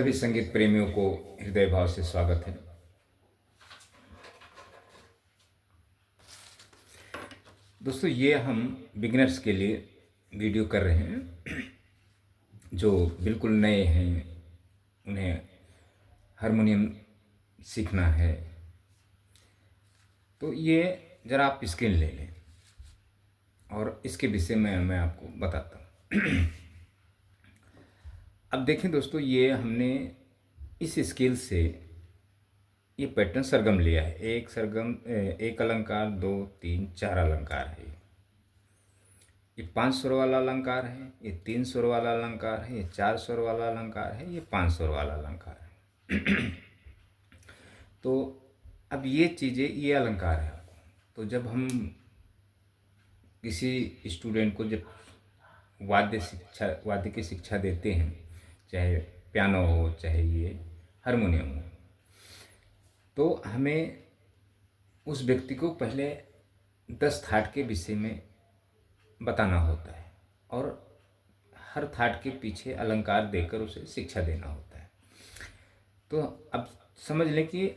सभी संगीत प्रेमियों को हृदय भाव से स्वागत है। दोस्तों, ये हम बिगिनर्स के लिए वीडियो कर रहे हैं जो बिल्कुल नए हैं, उन्हें हारमोनियम सीखना है। तो ये ज़रा आप स्केल ले लें और इसके विषय में मैं आपको बताता हूँ। अब देखें दोस्तों, ये हमने इस स्केल से ये पैटर्न सरगम लिया है। एक सरगम, एक अलंकार, 2, 3, 4 अलंकार है। ये 5 स्वर वाला अलंकार है, ये 3 स्वर वाला अलंकार है, ये 4 स्वर वाला अलंकार है, ये 5 स्वर वाला अलंकार है। तो अब ये चीज़ें, ये अलंकार है। तो जब हम किसी स्टूडेंट को जब वाद्य की शिक्षा देते हैं, चाहे पियानो हो चाहे ये हारमोनियम हो, तो हमें उस व्यक्ति को पहले 10 थाट के विषय में बताना होता है और हर थाट के पीछे अलंकार देकर उसे शिक्षा देना होता है। तो अब समझ लें कि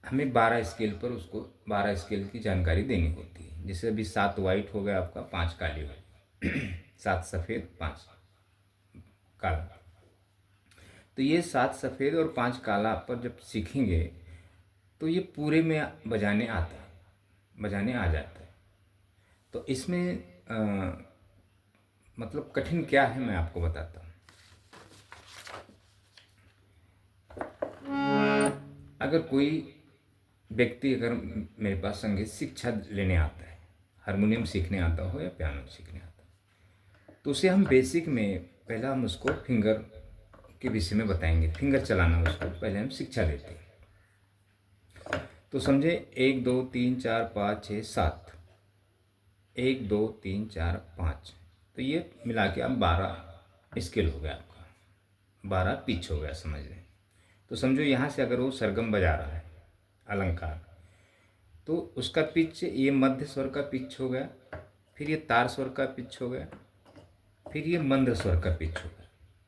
हमें 12 स्केल पर उसको 12 स्केल की जानकारी देनी होती है। जैसे अभी 7 वाइट हो गया आपका, 5 काली हो गई, 7 सफ़ेद 5 काला। तो ये 7 सफ़ेद और 5 काला पर जब सीखेंगे तो ये पूरे में बजाने आ जाता है। तो इसमें मतलब कठिन क्या है मैं आपको बताता हूँ। अगर कोई व्यक्ति अगर मेरे पास संगीत शिक्षा लेने आता है, हारमोनियम सीखने आता हो या पियानो सीखने आता हो, तो उसे हम बेसिक में पहला हम उसको फिंगर के विषय में बताएंगे। फिंगर चलाना उसको पहले हम शिक्षा देते हैं। तो समझे 1 2 3 4 5 6 7, 1 2 3 4 5, तो ये मिला के अब 12 स्केल हो गया आपका, 12 पिच हो गया समझ लें। तो समझो यहाँ से अगर वो सरगम बजा रहा है अलंकार, तो उसका पिच, ये मध्य स्वर का पिच हो गया, फिर ये तार स्वर का पिच हो गया, फिर ये मंद्र स्वर का पिच हो गया।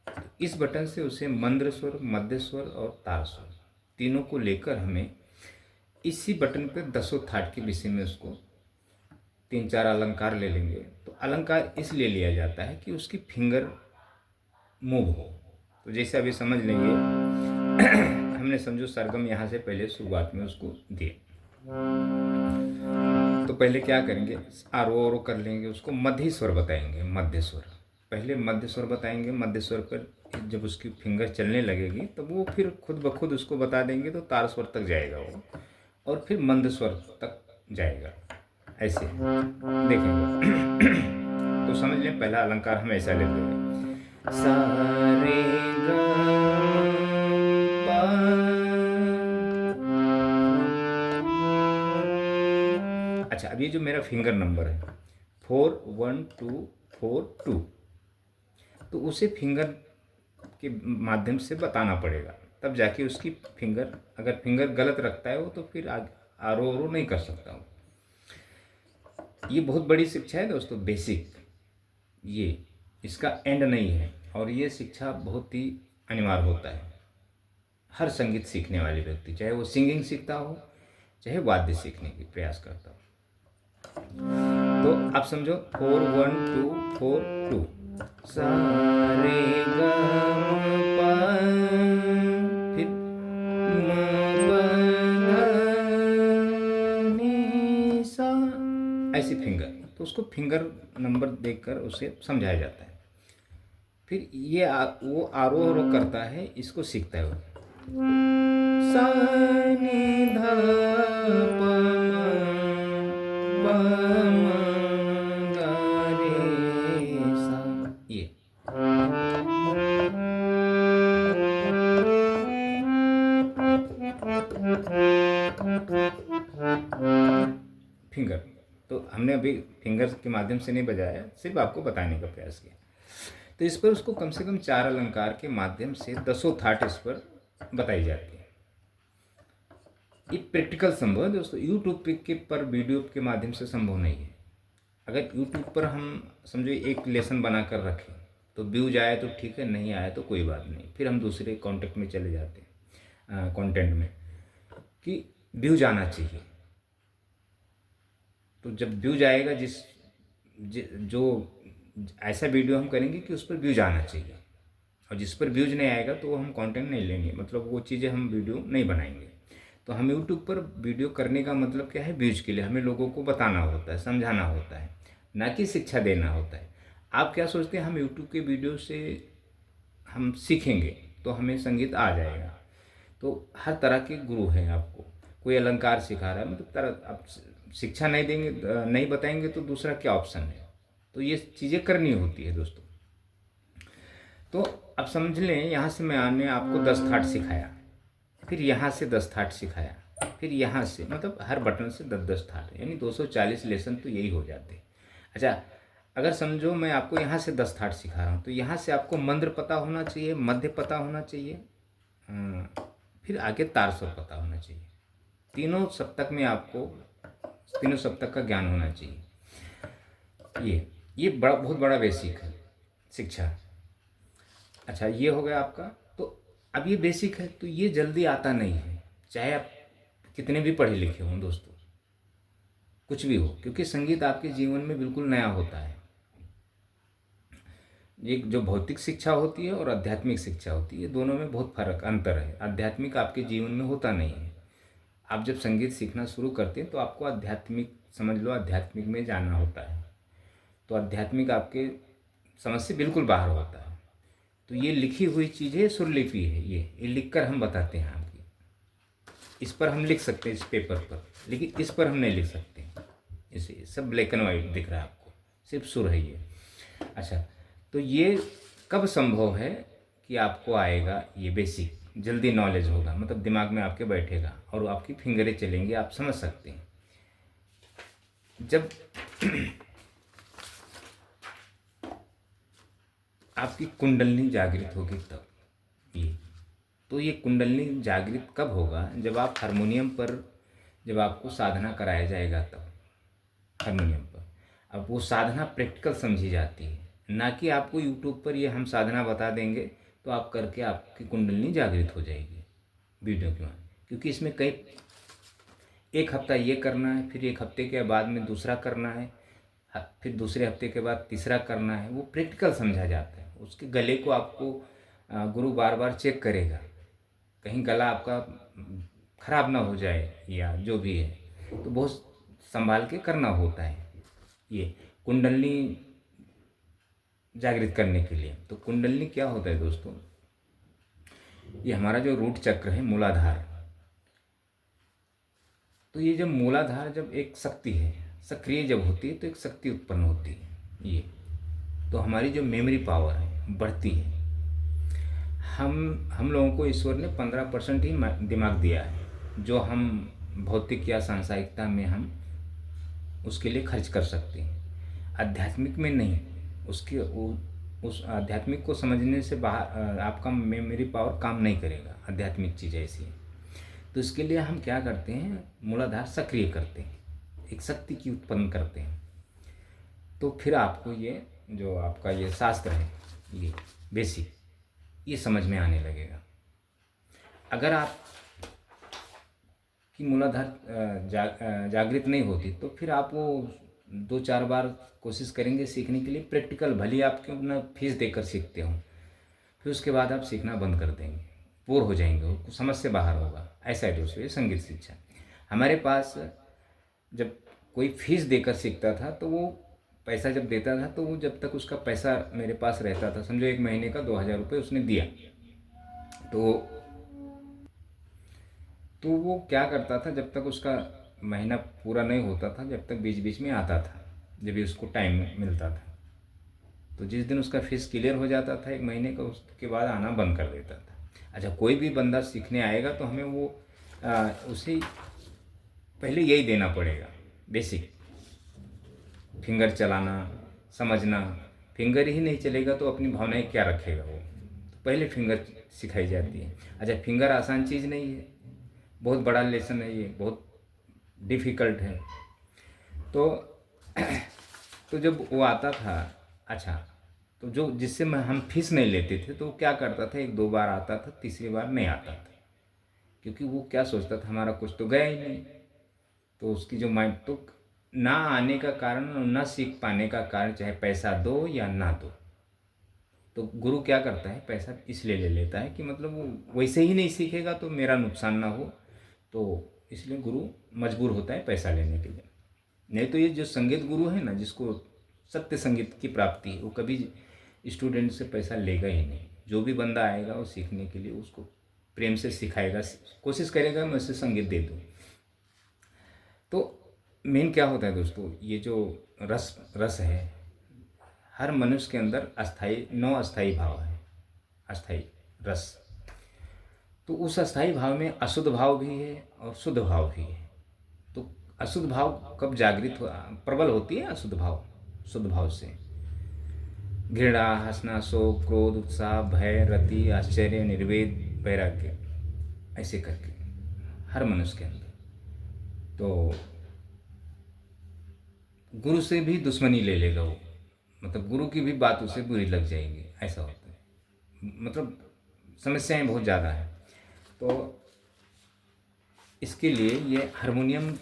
तो इस बटन से उसे मंद्र स्वर, मध्य स्वर और तार स्वर तीनों को लेकर हमें इसी बटन पे 10 थाट के विषय में उसको 3-4 अलंकार ले लेंगे। तो अलंकार इसलिए लिया जाता है कि उसकी फिंगर मूव हो। तो जैसे अभी समझ लेंगे, हमने समझो सरगम यहाँ से पहले शुरुआत में उसको दिए, तो पहले क्या करेंगे, आरो कर लेंगे, उसको मध्य स्वर बताएंगे। मध्य स्वर पहले मध्य स्वर बताएंगे। मध्य स्वर पर जब उसकी फिंगर चलने लगेगी तो वो फिर खुद ब खुद उसको बता देंगे, तो तार स्वर तक जाएगा वो, और फिर मंद स्वर तक जाएगा। ऐसे देखेंगे। तो समझ लें, पहला अलंकार हम ऐसा लेते हैं, सा रे ग पा। अच्छा, अब ये जो मेरा फिंगर नंबर है 4 1 2 4 2, तो उसे फिंगर के माध्यम से बताना पड़ेगा, तब जाके उसकी फिंगर, अगर फिंगर गलत रखता है वो, तो फिर आरो नहीं कर सकता हूँ। ये बहुत बड़ी शिक्षा है दोस्तों, बेसिक। ये इसका एंड नहीं है, और ये शिक्षा बहुत ही अनिवार्य होता है हर संगीत सीखने वाले व्यक्ति, चाहे वो सिंगिंग सीखता हो चाहे वाद्य सीखने की प्रयास करता हो। तो आप समझो 4 1 2 4 2, सा रे ग पा, फिर म प ध नि सा, ऐसी फिंगर। तो उसको फिंगर नंबर देखकर उसे समझाया जाता है। फिर ये वो आरोह करता है, इसको सीखता है वो, सा नि ध प म ग रे सा, ये फिंगर। तो हमने अभी फिंगर के माध्यम से नहीं बजाया, सिर्फ आपको बताने का प्रयास किया। तो इस पर उसको कम से कम 4 अलंकार के माध्यम से 10 थाट इस पर बताई जाती है। ये प्रैक्टिकल संभव है दोस्तों, यूट्यूब के पर वीडियो के माध्यम से संभव नहीं है। अगर यूट्यूब पर हम समझो एक लेसन बनाकर रखें तो व्यूज आए तो ठीक है, नहीं आया तो कोई बात नहीं, फिर हम दूसरे कॉन्टेक्ट में चले जाते हैं, कंटेंट में, कि व्यूज आना चाहिए। तो जब व्यूज आएगा, जो ऐसा वीडियो हम करेंगे कि उस पर व्यूज आना चाहिए, और जिस पर व्यूज नहीं आएगा तो वो हम कंटेंट नहीं लेंगे, मतलब वो चीज़ें हम वीडियो नहीं बनाएंगे। तो हम यूट्यूब पर वीडियो करने का मतलब क्या है, व्यूज के लिए हमें लोगों को बताना होता है, समझाना होता है, ना कि शिक्षा देना होता है। आप क्या सोचते हैं हम यूट्यूब के वीडियो से हम सीखेंगे तो हमें संगीत आ जाएगा? तो हर तरह के गुरु हैं आपको, कोई अलंकार सिखा रहा है, मतलब तरह आप शिक्षा नहीं देंगे, नहीं बताएंगे तो दूसरा क्या ऑप्शन है? तो ये चीज़ें करनी होती है दोस्तों। तो अब समझ लें, यहाँ से मैंने आपको 10 थाट सिखाया, फिर यहाँ से 10 थाट सिखाया, फिर यहाँ से, मतलब हर बटन से 10-10 थाट, यानी 240 लेसन तो यही हो जाते। अच्छा, अगर समझो मैं आपको यहाँ से 10 थाट सिखा रहा हूँ, तो यहाँ से आपको मंत्र पता होना चाहिए, मध्य पता होना चाहिए, फिर आगे तार स्वर पता होना चाहिए। तीनों सप्तक में आपको तीनों सप्तक का ज्ञान होना चाहिए। ये बहुत बड़ा बेसिक है शिक्षा। अच्छा, ये हो गया आपका। तो अब ये बेसिक है, तो ये जल्दी आता नहीं है, चाहे आप कितने भी पढ़े लिखे हों दोस्तों, कुछ भी हो, क्योंकि संगीत आपके जीवन में बिल्कुल नया होता है। एक जो भौतिक शिक्षा होती है और आध्यात्मिक शिक्षा होती है, दोनों में बहुत फर्क अंतर है। आध्यात्मिक आपके जीवन में होता नहीं है। आप जब संगीत सीखना शुरू करते हैं तो आपको आध्यात्मिक, समझ लो आध्यात्मिक में जाना होता है, तो आध्यात्मिक आपके समझ से बिल्कुल बाहर होता है। तो ये लिखी हुई चीज़ें सुरलिपि है, ये लिख कर हम बताते हैं आपकी। इस पर हम लिख सकते हैं, इस पेपर पर, लेकिन इस पर हम नहीं लिख सकते। इसे सब ब्लैक एंड वाइट दिख रहा है आपको, सिर्फ सुर है ये। अच्छा, तो ये कब संभव है कि आपको आएगा ये बेसिक, जल्दी नॉलेज होगा, मतलब दिमाग में आपके बैठेगा और आपकी फिंगरें चलेंगी, आप समझ सकते हैं। जब आपकी कुंडलिनी जागृत होगी तब। ये तो ये कुंडलिनी जागृत कब होगा? जब आप हारमोनियम पर, जब आपको साधना कराया जाएगा तब, हारमोनियम पर। अब वो साधना प्रैक्टिकल समझी जाती है, ना कि आपको यूट्यूब पर ये हम साधना बता देंगे तो आप करके आपकी कुंडलिनी जागृत हो जाएगी वीडियो के बाद। क्योंकि इसमें कई, एक हफ्ता ये करना है, फिर एक हफ्ते के बाद में दूसरा करना है, फिर दूसरे हफ्ते के बाद तीसरा करना है, वो प्रैक्टिकल समझा जाता है। उसके गले को आपको गुरु बार बार चेक करेगा, कहीं गला आपका खराब ना हो जाए या जो भी है, तो बहुत संभाल के करना होता है ये कुंडलिनी जागृत करने के लिए। तो कुंडलिनी क्या होता है दोस्तों? ये हमारा जो रूट चक्र है, मूलाधार। तो ये जब मूलाधार, जब एक शक्ति है, सक्रिय जब होती है तो एक शक्ति उत्पन्न होती है ये, तो हमारी जो मेमोरी पावर है बढ़ती है। हम लोगों को ईश्वर ने 15% ही दिमाग दिया है, जो हम भौतिक या सांसारिकता में हम उसके लिए खर्च कर सकते हैं, आध्यात्मिक में नहीं। उसके उस आध्यात्मिक को समझने से बाहर आपका मेमोरी पावर काम नहीं करेगा, आध्यात्मिक चीज़ ऐसी है। तो इसके लिए हम क्या करते हैं, मूलाधार सक्रिय करते हैं, एक शक्ति की उत्पन्न करते हैं। तो फिर आपको ये जो आपका ये शास्त्र है, ये बेसिक, ये समझ में आने लगेगा। अगर आप की मूलाधार जागृत नहीं होती तो फिर आप वो 2-4 बार कोशिश करेंगे सीखने के लिए, प्रैक्टिकल, भले आप क्यों ना फीस देकर सीखते हो, फिर उसके बाद आप सीखना बंद कर देंगे, बोर हो जाएंगे, वो समझ से बाहर होगा। ऐसा है दोस्तों ये संगीत शिक्षा। हमारे पास जब कोई फीस देकर सीखता था तो वो पैसा जब देता था तो वो, जब तक उसका पैसा मेरे पास रहता था, समझो 1 महीने का 2000 रुपये उसने दिया, तो वो क्या करता था, जब तक उसका महीना पूरा नहीं होता था, जब तक बीच बीच में आता था, जब भी उसको टाइम मिलता था, तो जिस दिन उसका फीस क्लियर हो जाता था 1 महीने का, उसके बाद आना बंद कर देता था। अच्छा, कोई भी बंदा सीखने आएगा तो हमें वो उसे पहले यही देना पड़ेगा, बेसिक, फिंगर चलाना, समझना। फिंगर ही नहीं चलेगा तो अपनी भावनाएं क्या रखेगा वो, तो पहले फिंगर सिखाई जाती है। अच्छा, फिंगर आसान चीज़ नहीं है, बहुत बड़ा लेसन है ये, बहुत डिफ़िकल्ट है। तो जब वो आता था, अच्छा, तो जो जिससे मैं हम फीस नहीं लेते थे, तो वो क्या करता था, एक दो बार आता था, तीसरी बार नहीं आता था, क्योंकि वो क्या सोचता था हमारा कुछ तो गया ही नहीं। तो उसकी जो माइंड, तो ना आने का कारण और ना सीख पाने का कारण, चाहे पैसा दो या ना दो, तो गुरु क्या करता है, पैसा इसलिए ले लेता है कि मतलब वो वैसे ही नहीं सीखेगा तो मेरा नुकसान ना हो, तो इसलिए गुरु मजबूर होता है पैसा लेने के लिए। नहीं तो ये जो संगीत गुरु है ना, जिसको सत्य संगीत की प्राप्ति है, वो कभी स्टूडेंट से पैसा लेगा ही नहीं। जो भी बंदा आएगा वो सीखने के लिए, उसको प्रेम से सिखाएगा, कोशिश करेगा मैं उसे संगीत दे दूँ। तो मेन क्या होता है दोस्तों, ये जो रस रस है, हर मनुष्य के अंदर अस्थाई 9 अस्थाई भाव है, अस्थाई रस। तो उस अस्थाई भाव में अशुद्ध भाव भी है और शुद्ध भाव भी है। तो अशुद्ध भाव कब जागृत प्रबल होती है, अशुद्ध भाव शुद्ध भाव से घृणा, हंसना, शोक, क्रोध, उत्साह, भय, रति, आश्चर्य, निर्वेद, वैराग्य, ऐसे करके हर मनुष्य के अंदर। तो गुरु से भी दुश्मनी ले लेगा वो, मतलब गुरु की भी बात उसे बुरी लग जाएगी, ऐसा होता है। मतलब समस्याएं बहुत ज़्यादा है। तो इसके लिए ये हारमोनियम,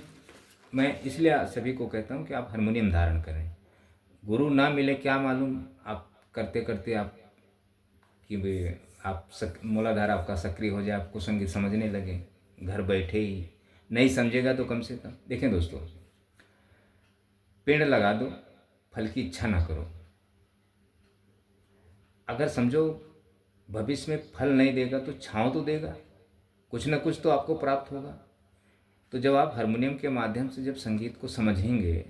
मैं इसलिए सभी को कहता हूँ कि आप हारमोनियम धारण करें। गुरु ना मिले क्या मालूम, आप करते करते आप कि भाई आप मूलाधार आपका सक्रिय हो जाए, आपको संगीत समझने लगे घर बैठे ही। नहीं समझेगा तो कम से कम देखें दोस्तों, पेड़ लगा दो, फल की इच्छा ना करो। अगर समझो भविष्य में फल नहीं देगा तो छांव तो देगा, कुछ ना कुछ तो आपको प्राप्त होगा। तो जब आप हारमोनियम के माध्यम से जब संगीत को समझेंगे,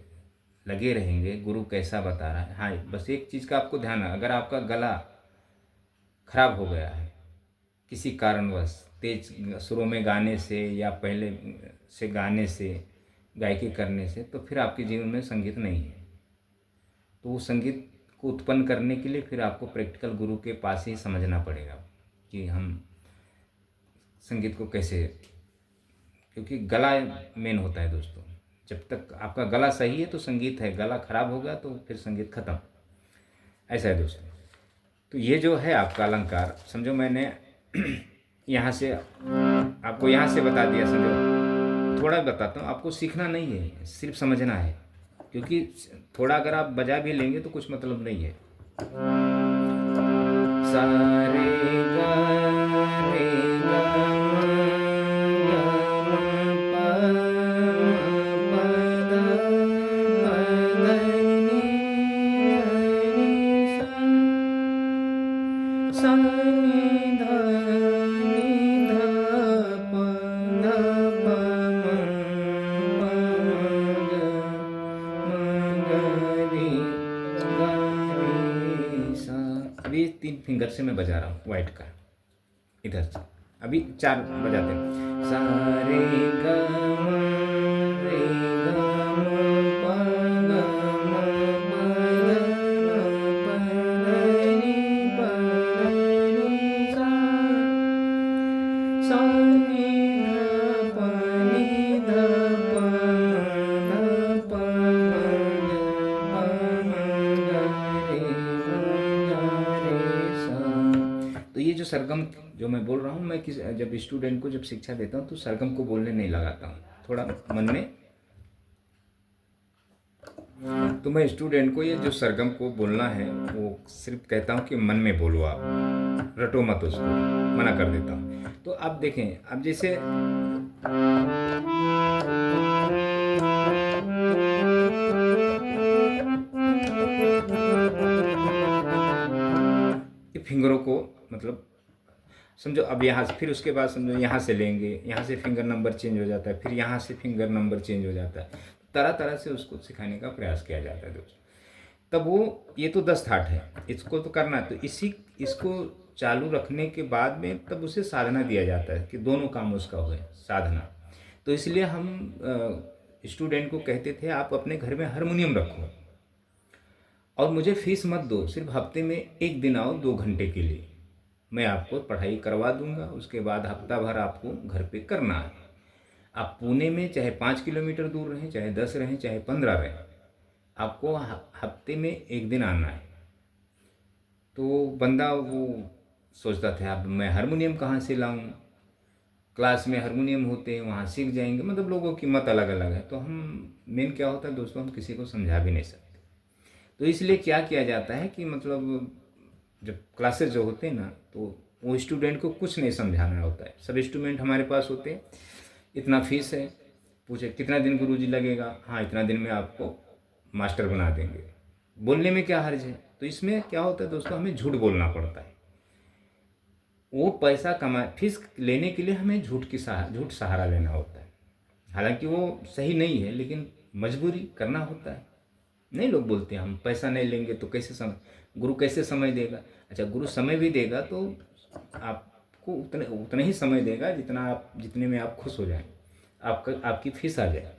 लगे रहेंगे गुरु कैसा बता रहा है। हाँ, बस एक चीज़ का आपको ध्यान है, अगर आपका गला खराब हो गया है किसी कारणवश, तेज सुरों में गाने से या पहले से गाने से, गायकी करने से, तो फिर आपके जीवन में संगीत नहीं है। तो वो संगीत को उत्पन्न करने के लिए फिर आपको प्रैक्टिकल गुरु के पास ही समझना पड़ेगा कि हम संगीत को कैसे, क्योंकि गला मेन होता है दोस्तों। जब तक आपका गला सही है तो संगीत है, गला खराब होगा तो फिर संगीत खत्म, ऐसा है दोस्तों। तो ये जो है आपका अलंकार, समझो मैंने यहाँ से आपको यहाँ से बता दिया, समझो थोड़ा बताता हूँ, आपको सीखना नहीं है, सिर्फ समझना है। क्योंकि थोड़ा अगर आप बजा भी लेंगे तो कुछ मतलब नहीं है। सारे गा रे गा मा गा मा प द नी सा नी ध प द प म ग रे गा रे सा। अभी 3 फिंगर से मैं बजा रहा हूँ वाइट का, इधर से अभी 4 बजाते हैं। सा रे ग म रे ग म प ग म प द नी सा सा नी ध प द प तो ये जो सरगम जो मैं बोल रहा हूँ, मैं जब स्टूडेंट को जब शिक्षा देता हूँ तो सरगम को बोलने नहीं लगाता हूँ, थोड़ा मन में। तो मैं स्टूडेंट को ये जो सरगम को बोलना है वो सिर्फ कहता हूँ कि मन में बोलो, आप रटो मत, उसको मना कर देता हूँ। तो आप देखें, अब जैसे फिंगरों को मतलब समझो, अब यहाँ से फिर उसके बाद समझो यहाँ से लेंगे, यहाँ से फिंगर नंबर चेंज हो जाता है, फिर यहाँ से फिंगर नंबर चेंज हो जाता है। तरह तरह से उसको सिखाने का प्रयास किया जाता है दोस्तों। तब वो ये तो 10 थाट है, इसको तो करना है, तो इसको चालू रखने के बाद में तब उसे साधना दिया जाता है कि दोनों काम उसका हो साधना। तो इसलिए हम स्टूडेंट को कहते थे आप अपने घर में हारमोनियम रखो और मुझे फीस मत दो, सिर्फ हफ्ते में 1 दिन आओ 2 घंटे के लिए, मैं आपको पढ़ाई करवा दूंगा, उसके बाद हफ्ता भर आपको घर पे करना है। आप पुणे में चाहे 5 किलोमीटर दूर रहें, चाहे 10 रहें, चाहे 15 रहें, आपको हफ्ते में 1 दिन आना है। तो बंदा वो सोचता था अब मैं हारमोनियम कहाँ से लाऊं, क्लास में हारमोनियम होते हैं वहाँ सीख जाएंगे, मतलब लोगों की मत अलग अलग है। तो हम मेन क्या होता है दोस्तों, हम किसी को समझा भी नहीं सकते। तो इसलिए क्या किया जाता है कि मतलब जब क्लासेस जो होते हैं ना, तो वो स्टूडेंट को कुछ नहीं समझाना होता है। सब स्टूडेंट हमारे पास होते हैं, इतना फीस है, पूछे कितना दिन गुरुजी लगेगा, हाँ इतना दिन में आपको मास्टर बना देंगे। बोलने में क्या हर्ज है। तो इसमें क्या होता है दोस्तों, हमें झूठ बोलना पड़ता है। वो पैसा कमा फीस लेने के लिए हमें झूठ सहारा लेना होता है। हालांकि वो सही नहीं है, लेकिन मजबूरी करना होता है। नहीं, लोग बोलते हैं हम पैसा नहीं लेंगे तो कैसे समय, गुरु कैसे समय देगा। अच्छा, गुरु समय भी देगा तो आपको उतने ही समय देगा जितने में आप खुश हो जाएं, आपकी फीस आ जाए।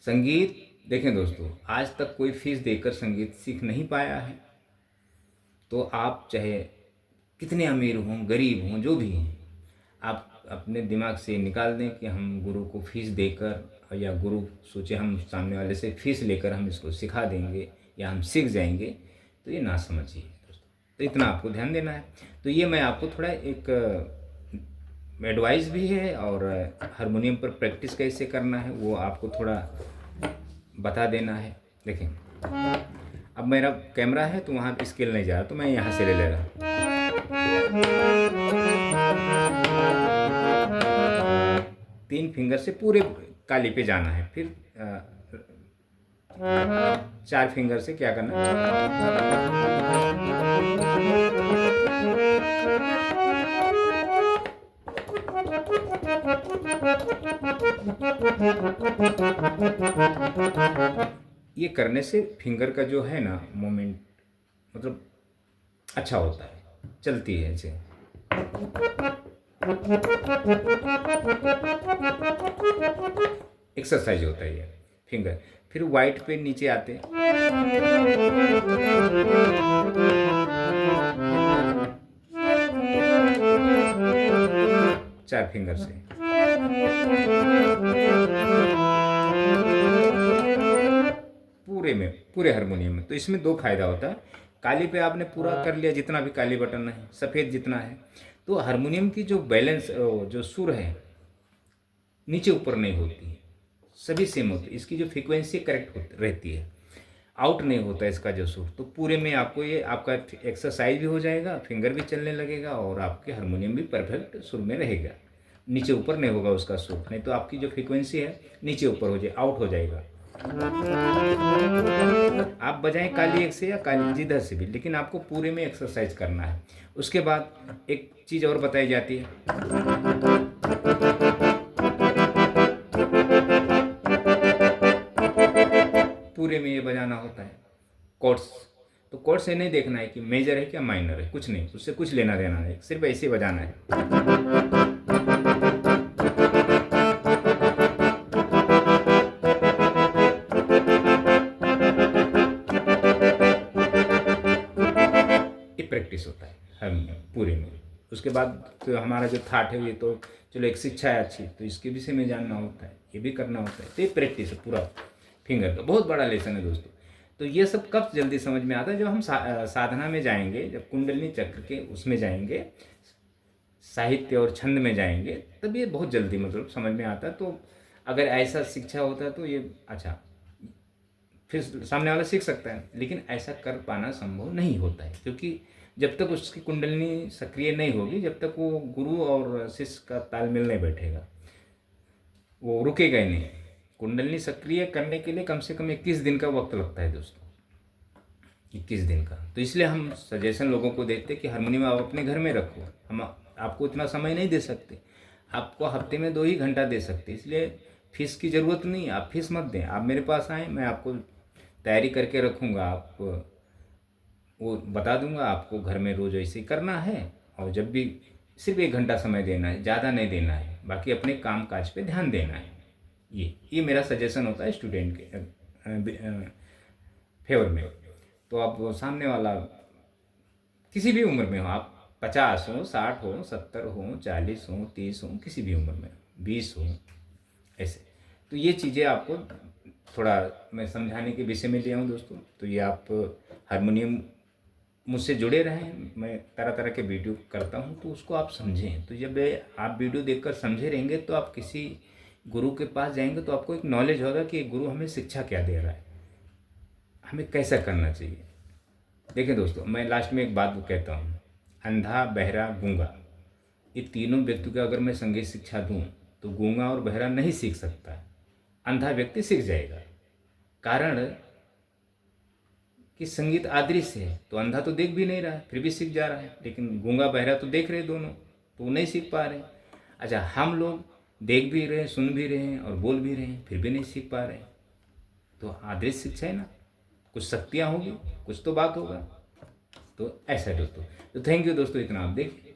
संगीत देखें दोस्तों, आज तक कोई फीस देकर संगीत सीख नहीं पाया है। तो आप चाहे कितने अमीर हों, गरीब हों, जो भी हैं, आप अपने दिमाग से निकाल दें कि हम गुरु को फीस देकर, या गुरु सोचे हम सामने वाले से फीस लेकर हम इसको सिखा देंगे या हम सीख जाएंगे, तो ये ना समझिए दोस्तों। तो इतना आपको ध्यान देना है। तो ये मैं आपको थोड़ा एक एडवाइस भी है, और हारमोनियम पर प्रैक्टिस कैसे करना है वो आपको थोड़ा बता देना है। देखें, अब मेरा कैमरा है तो वहाँ पे स्केल नहीं जा रहा, तो मैं यहाँ से ले ले रहा हूँ। 3 फिंगर से पूरे काली पे जाना है। फिर 4 फिंगर से क्या करना है, ये करने से फिंगर का जो है ना मोमेंट, मतलब अच्छा होता है, चलती है ऐसे। एक्सरसाइज होता है ये फिंगर। फिर वाइट पे नीचे आते, 4 फिंगर से। पूरे हारमोनियम में। तो इसमें 2 फायदा होता है। काली पे आपने पूरा कर लिया, जितना भी काली बटन है, सफ़ेद जितना है, तो हारमोनियम की जो बैलेंस, जो सुर है, नीचे ऊपर नहीं होती है, सभी सेम होती है। इसकी जो फ्रीक्वेंसी करेक्ट रहती है, आउट नहीं होता इसका जो सुर। तो पूरे में आपको ये आपका एक्सरसाइज भी हो जाएगा, फिंगर भी चलने लगेगा, और आपके हारमोनियम भी परफेक्ट सुर में रहेगा। नीचे ऊपर नहीं होगा उसका सुर, नहीं तो आपकी जो फ्रीक्वेंसी है नीचे ऊपर हो जाए, आउट हो जाएगा। आप बजाएं काली एक से या काली जिधर से भी, लेकिन आपको पूरे में एक्सरसाइज करना है। उसके बाद एक चीज़ और बताई जाती है, पूरे में ये बजाना होता है कॉर्ड्स। तो कॉर्ड से नहीं देखना है कि मेजर है क्या माइनर है, कुछ नहीं, उससे कुछ लेना देना नहीं, सिर्फ ऐसे बजाना है। ये प्रैक्टिस होता है हारमोनियम पूरे में। उसके बाद तो हमारा जो थाट है, ये तो चलो एक शिक्षा है अच्छी, तो इसके विषय में जानना होता है, ये भी करना होता है। तो ये प्रैक्टिस है पूरा फिंगर का, बहुत बड़ा लेसन है दोस्तों। तो ये सब कब जल्दी समझ में आता है, जब हम साधना में जाएंगे, जब कुंडलिनी चक्र के उसमें जाएंगे, साहित्य और छंद में जाएंगे, तब ये बहुत जल्दी मतलब समझ में आता है। तो अगर ऐसा शिक्षा होता है तो ये अच्छा, फिर सामने वाला सीख सकता है। लेकिन ऐसा कर पाना संभव नहीं होता है, क्योंकि जब तक उसकी कुंडलिनी सक्रिय नहीं होगी, जब तक वो गुरु और शिष्य का तालमेल नहीं बैठेगा, वो रुकेगा ही नहीं। कुंडलिनी सक्रिय करने के लिए कम से कम 21 दिन का वक्त लगता है दोस्तों, 21 दिन का। तो इसलिए हम सजेशन लोगों को देते हैं कि हारमोनियम आप अपने घर में रखो। हम आपको इतना समय नहीं दे सकते, आपको हफ्ते में 2 ही घंटा दे सकते, इसलिए फीस की ज़रूरत नहीं, आप फीस मत दें। आप मेरे पास आएँ, मैं आपको तैयारी करके रखूँगा, आप वो बता दूंगा आपको, घर में रोज़ ऐसे ही करना है। और जब भी सिर्फ 1 घंटा समय देना है, ज़्यादा नहीं देना है, बाकी अपने काम काज पे ध्यान देना है। ये मेरा सजेशन होता है स्टूडेंट के फेवर में। तो आप सामने वाला किसी भी उम्र में हो, आप 50 हो, 60 हो, 70 हो, 40 हो, 30 हो, किसी भी उम्र में, 20 हो, ऐसे। तो ये चीज़ें आपको थोड़ा मैं समझाने के विषय में लिया हूँ दोस्तों। तो ये आप हारमोनियम मुझसे जुड़े रहें। मैं तरह तरह के वीडियो करता हूँ, तो उसको आप समझें। तो जब आप वीडियो देखकर समझे रहेंगे तो आप किसी गुरु के पास जाएंगे तो आपको एक नॉलेज होगा कि गुरु हमें शिक्षा क्या दे रहा है, हमें कैसा करना चाहिए। देखिए दोस्तों, मैं लास्ट में एक बात कहता हूँ, अंधा, बहरा, गूंगा, ये तीनों व्यक्तियों को अगर मैं संगीत शिक्षा दूँ तो गूंगा और बहरा नहीं सीख सकता है, अंधा व्यक्ति सीख जाएगा। कारण कि संगीत अदृश्य है, तो अंधा तो देख भी नहीं रहा है फिर भी सीख जा रहा है, लेकिन गूंगा बहरा तो देख रहे दोनों, तो वो नहीं सीख पा रहे। अच्छा, हम लोग देख भी रहे हैं, सुन भी रहे हैं और बोल भी रहे हैं, फिर भी नहीं सीख पा रहे। तो अदृश्य शिक्षा है ना, कुछ शक्तियाँ होगी, कुछ तो बात होगा। तो ऐसा है दोस्तों। तो थैंक यू दोस्तों, इतना आप देख